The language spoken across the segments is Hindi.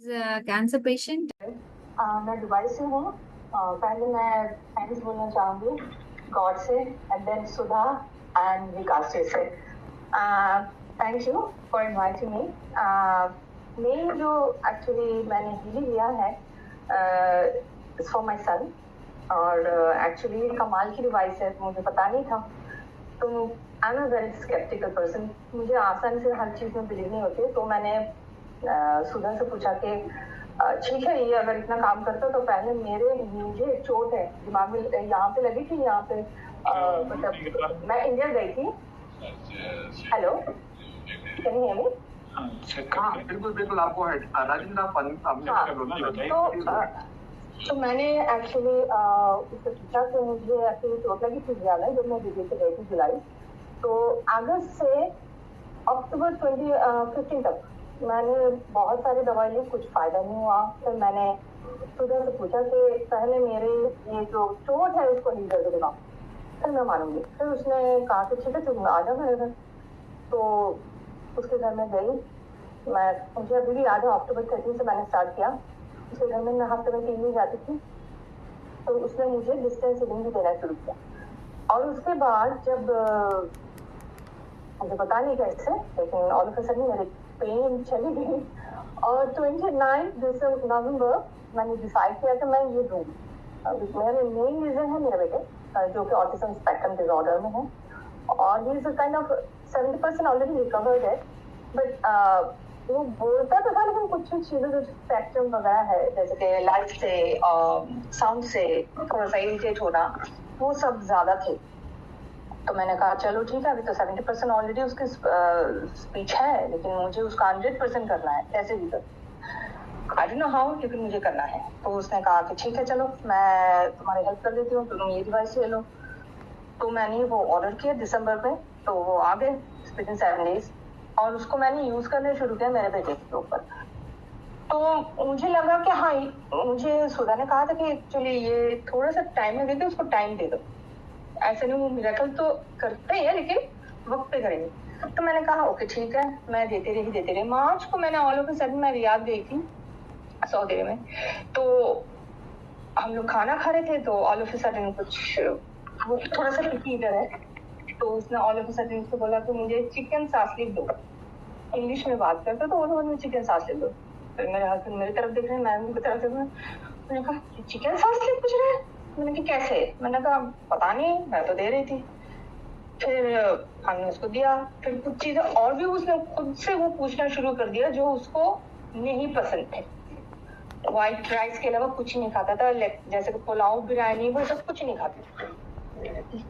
Cancer patient. मैं दुबई से हूँ। पहले मैं थैंक्स बोलना चाहूँगी गॉड से एंड देन सुधा एंड विकास से। Thank you for inviting me. Main जो एक्चुअली मैंने हीलिंग लिया है फॉर माय सन, और एक्चुअली कमाल की डिवाइस है, मुझे पता नहीं था। तो I am a very sceptical person, मुझे आसानी से हर चीज़ में बिलीव नहीं होती। तो मैंने सुधा से पूछा कि ठीक है, ये अगर इतना काम करता तो पहले मुझे एक चोट है दिमाग में, यहाँ पे लगी थी, यहाँ पे मतलब मैं इंडिया गई थी। Hello, can you hear me? हाँ बिल्कुल बिल्कुल, आपको राजेंद्र आप तो मैंने एक्चुअली उससे पूछा कि मुझे एक्चुअली चोट लगी थी ज्यादा जब मैं दिल्ली से गई थी जुलाई। तो अगस्त से अक्टूबर 2015 तक मैंने बहुत सारी दवाई ली, कुछ फायदा नहीं हुआ। फिर मैंने सुधा से पूछा कि पहले मेरे ये जो चोट है उसको हील कर देगा, फिर मैं मानूंगी। फिर उसने कहा कि ठीक है तुम आ जाओ मेरे घर। तो उसके घर में गई मैं, मुझे अभी भी याद है अक्टूबर 13 से मैंने स्टार्ट किया। उसके घर में मैं हफ्ते में 3 दिन जाती थी। तो उसने मुझे डिस्टेंस हीलिंग भी देना शुरू किया। और उसके बाद जब मुझे पता नहीं कैसे, लेकिन ऑल ऑफ अ सडन मेरी पेन चली गई। और 29 नवंबर मैंने डिसाइड किया कि मैं ये दूंगी। मेरे मेन रीजन है मेरे बेटे जो कि ऑटिज्म स्पेक्ट्रम डिसऑर्डर में है, और he is kind of 70% already recovered है। बट वो बोलता तो था, लेकिन कुछ चीजें जो स्पेक्ट्रम वगैरह है, जैसे कि लाइट से साउंड से थोड़ा सा इरिटेट होना, वो सब ज्यादा थे। तो मैंने कहा चलो ठीक है, अभी तो 70% ऑलरेडी उसकी स्पीच है, लेकिन मुझे उसका 100% करना है, कैसे भी कर, आई डोंट नो हाउ, लेकिन मुझे करना है। तो उसने कहा कि ठीक है चलो मैं तुम्हारी हेल्प कर देती हूँ, तो तुम ये डिवाइस ले लो। तो मैंने वो ऑर्डर किया दिसंबर में, तो वो आ गए विद इन 7 days, और उसको मैंने यूज करने शुरू किया मेरे बेटे के ऊपर। तो मुझे लगा कि हाँ, मुझे सुधा ने कहा था कि एक्चुअली ये थोड़ा सा टाइम लगेगा, उसको टाइम दे दो, ऐसे नहीं वो मिरेकल तो करते हैं लेकिन वक्त पे करेंगे। तो मैंने कहा ओके ठीक है, मैं देते रही। मार्च को मैंने ऑल ऑफ अ सडन मैं रियाद गई थी सऊदी में। तो हम लोग खाना खा रहे थे, तो ऑल ऑफ अ सडन कुछ, वो थोड़ा सा पिकी ईटर है, तो उसने ऑल ऑफ अ सडन उसको बोला कि मुझे चिकन सासलिक दो। इंग्लिश में बात करता तो वो चिकन सासलिक दो। फिर मेरे हस्बैंड मेरी तरफ देख रहे हैं, मैं उनकी तरफ देख रही हूँ। मैंने कहा चिकन सासलिक पूछ रहे हैं? मैंने कहा कैसे? मैंने कहा पता नहीं, मैं तो दे रही थी। फिर हमने उसको दिया। फिर कुछ चीजें और भी उसने खुद से वो पूछना शुरू कर दिया जो उसको नहीं पसंद थे। व्हाइट राइस के अलावा कुछ नहीं खाता था, जैसे कि पुलाव, बिरयानी, वो सब कुछ नहीं खाते।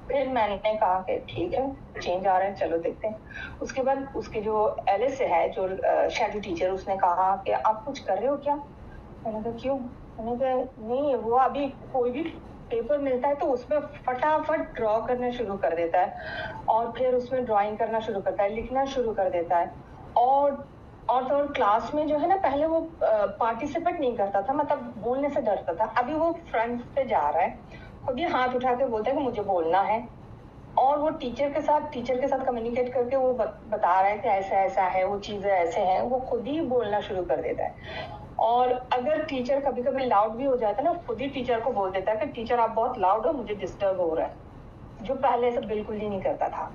फिर मैंने कहा कि ठीक है, चेंज आ रहा है, चलो देखते हैं। उसके बाद उसके जो एलिस है, जो शैडो टीचर, उसने कहा कि आप कुछ कर रहे हो क्या? मैंने कहा क्यों? मैंने कहा नहीं, वो अभी कोई भी पेपर मिलता है तो उसमें फटाफट ड्रॉ करना शुरू कर देता है, और फिर उसमें ड्राइंग करना शुरू करता है, लिखना शुरू कर देता है। और क्लास में जो है ना, पहले वो पार्टिसिपेट नहीं करता था, मतलब बोलने से डरता था। अभी वो फ्रंट पे जा रहा है, खुद ही हाथ उठा के बोलता है कि मुझे बोलना है, और वो टीचर के साथ कम्युनिकेट करके वो बता रहा है कि ऐसा ऐसा है, वो चीजें ऐसे हैं, वो खुद ही बोलना शुरू कर देता है। और अगर टीचर कभी कभी लाउड भी हो जाता है ना, खुद ही टीचर को बोल देता है कि टीचर आप बहुत लाउड हो, मुझे डिस्टर्ब हो रहा है, जो पहले से बिल्कुल ही नहीं करता था।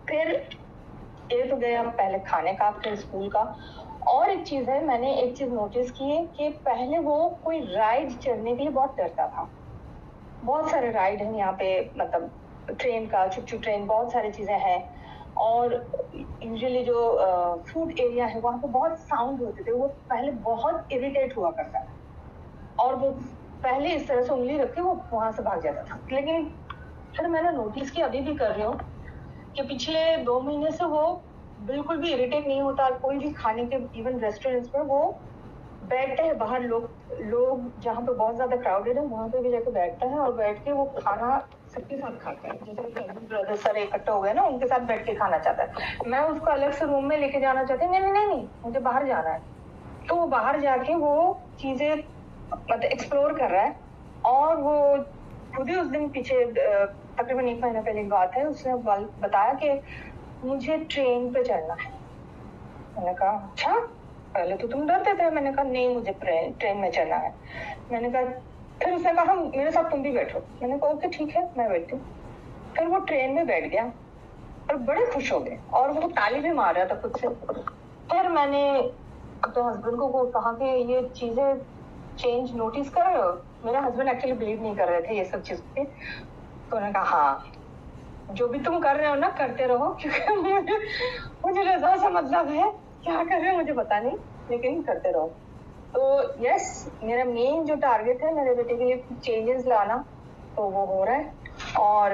फिर ये तो गया पहले खाने का, फिर स्कूल का। और एक चीज है, मैंने एक चीज नोटिस की है कि पहले वो कोई राइड चढ़ने के लिए बहुत डरता था। बहुत सारे राइड हैं यहाँ पे, मतलब ट्रेन का, चुप ट्रेन, बहुत सारी चीजें हैं। और यूजुअली जो फूड एरिया है वहाँ पे बहुत साउंड होते थे, वो पहले बहुत इरिटेट हुआ करता था, और वो पहले इस तरह से उंगली रख के वो वहां से भाग जाता था। लेकिन फिर मैंने नोटिस किया, अभी भी कर रही हूँ, कि पिछले 2 महीने से वो बिल्कुल भी इरिटेट नहीं होता। कोई भी खाने के, इवन रेस्टोरेंट्स में वो बैठता है बाहर, लोग जहाँ पे बहुत ज्यादा क्राउडेड है वहां पे भी जाकर बैठता है, और बैठ के वो खाना सबके साथ खाता है। जैसे ब्रदर सारे इकट्ठे हो गए ना, उनके साथ बैठ के खाना चाहता है। मैं उसको अलग से रूम में लेके जाना चाहती हूँ, नहीं, मुझे बाहर जाना है। तो वो बाहर जाके वो चीजें मतलब एक्सप्लोर कर रहा है। और वो खुद ही उस दिन पीछे तकरीबन 1 महीना पहले की बात है, उसने बताया कि मुझे ट्रेन पे चढ़ना है। मैंने कहा अच्छा, पहले तो तुम डरते थे। मैंने कहा नहीं, मुझे ट्रेन में चलना है। मैंने कहा, फिर उसने कहा मेरे साथ तुम भी बैठो। मैंने कहा ओके ठीक है, मैं बैठती हूँ। फिर वो ट्रेन में बैठ गया और बड़े खुश हो गए और वो ताली भी मार रहा था खुद से। फिर मैंने अपने हस्बैंड को कहा कि ये चीजें चेंज नोटिस कर रहे हो। मेरे हस्बैंड एक्चुअली बिलीव नहीं कर रहे थे ये सब चीज पे। तो उन्होंने कहा हाँ, जो भी तुम कर रहे हो ना करते रहो, क्योंकि मुझे रजा से मतलब है, क्या कर रहे हो मुझे पता नहीं, लेकिन करते रहो। तो यस, मेरा मेन जो टारगेट है मेरे बेटे के लिए चेंजेस लाना, तो वो हो रहा है। और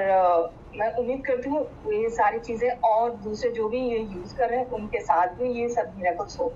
मैं उम्मीद करती हूँ ये सारी चीजें और दूसरे जो भी ये यूज कर रहे हैं उनके साथ भी ये सब मेरा कुछ हो।